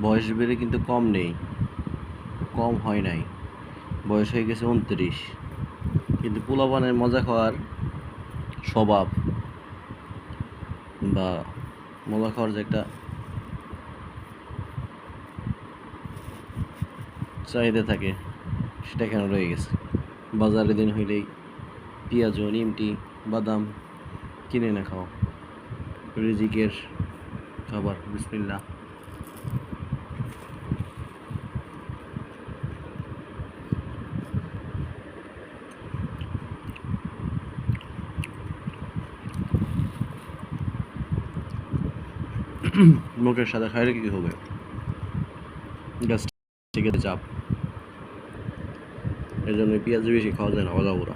বয়স বেড়ে কিন্তু কম নেই, কম হয় নাই, বয়স হয়ে গেছে 29, কিন্তু পোলাপানের মজা খাওয়ার স্বভাব বা মজা খাওয়ার যে একটা চাহিদা থাকে সেটা কেন রয়ে গেছে। বাজারে দিন হইলেই পেঁয়াজ, নিমটি, বাদাম কিনে না খাও, রিজিকের খাবার। বিসমিল্লাহ। মুখের সাথে খাইলে কি হবে? গ্যাস্ট্রিকের চাপ, এই জন্য পেঁয়াজ বেশি খাওয়া যায় না, অজাবরা।